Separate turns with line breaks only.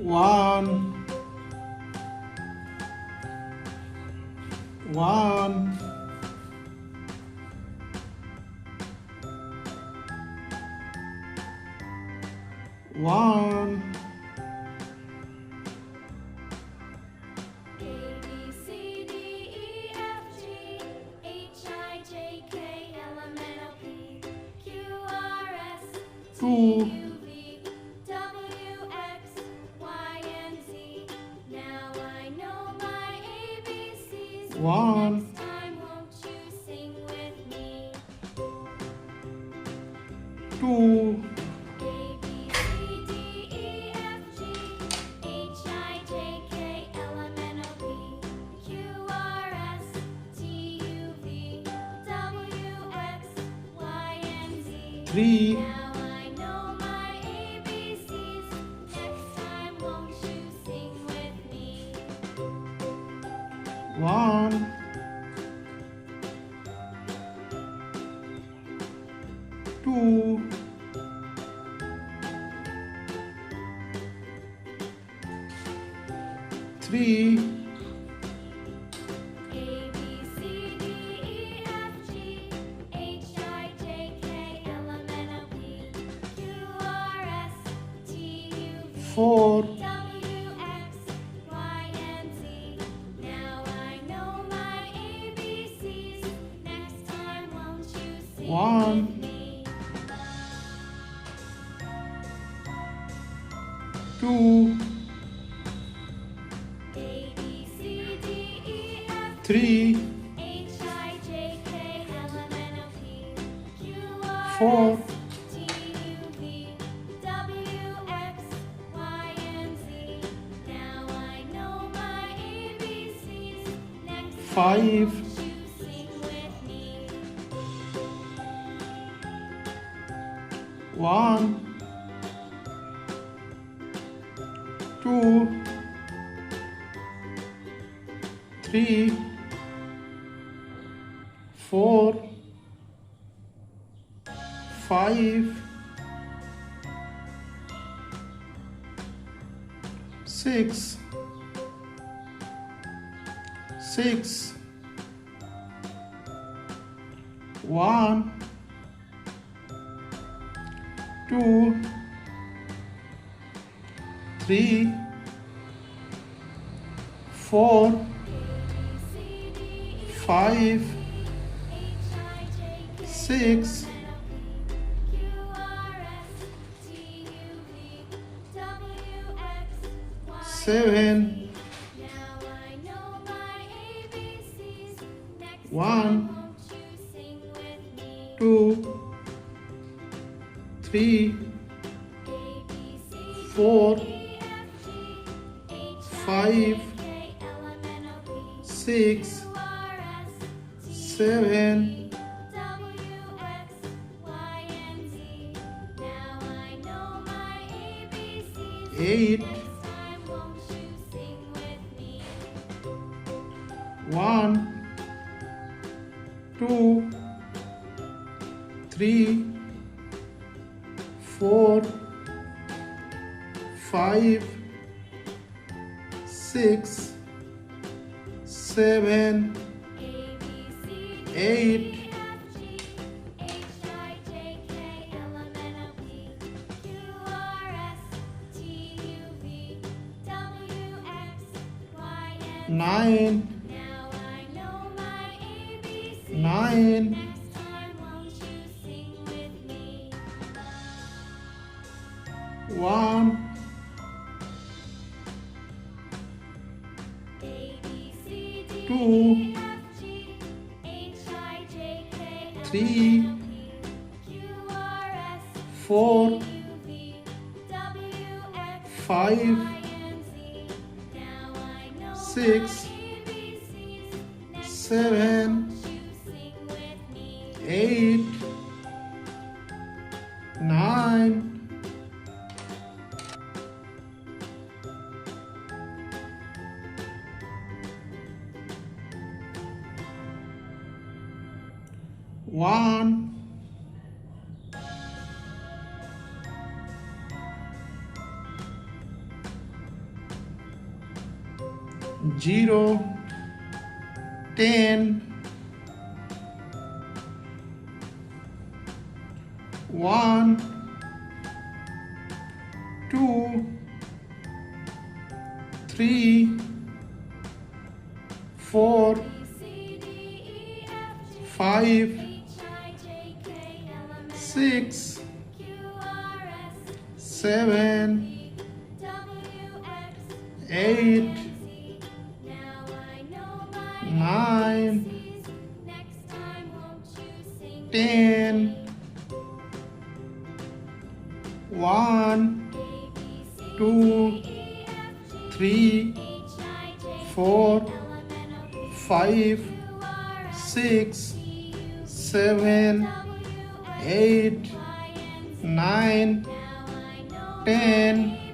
One, one, one,
A B C D E F G H I J K L M N O P Q R S T
two,
U V W X Y and Z. Now I know my ABCs.
one,
Next time, won't you sing with me?
two,
A B C D E F G H I J K L M N O P Q R S T U V W X Y and Z.
three,
Now I know my ABCs. Next time, won't you sing with me?
one, two, three,
A B C D E F G H I J K L M N O P Q R S T U V
four,
W X Y and Z. Now I know my ABCs. Next time, won't you sing
one,
with me?
two,
A B C D E F
three,
H I J K L M N O P Q R
four,
S T U V W X Y and Z. Now I know my ABCs. Next time,
five,
won't you sing with me?
one, two, three, four, five, six, six, one, two, three, four,
C D E
five,
H I J K
six,
L M N O P Q R S T U V W X Y.
seven,
Now I know my ABCs. Next
one,
time, won't you sing with me?
two, three,
A B C
four,
D E F G H I
five,
J K L M N O P
six,
Q R S T U
seven,
V W X Y and Z. Now I know my ABCs.
eight,
Next time, won't you sing with me?
one, two, three, four, five, six, seven,
A B C D
eight,
E F G H I J K L M N O P Q R S T U V W X Y and
nine,
now I know my ABCs.
nine,
Next time, won't you sing with me?
one,
A B C D
two,
E F G H I J K L
three,
M N O P Q R S
four,
T U V W X
five,
Y and Z. Now I know
six,
my ABCs. Next
seven,
time, won't you sing with me?
eight, nine, one, 0, 10, 1, 2, 3, 4, 5, 6, 7, 8, 9, 10, 1, 2, 3, 4, 5, 6, 7, 8, 9, 10,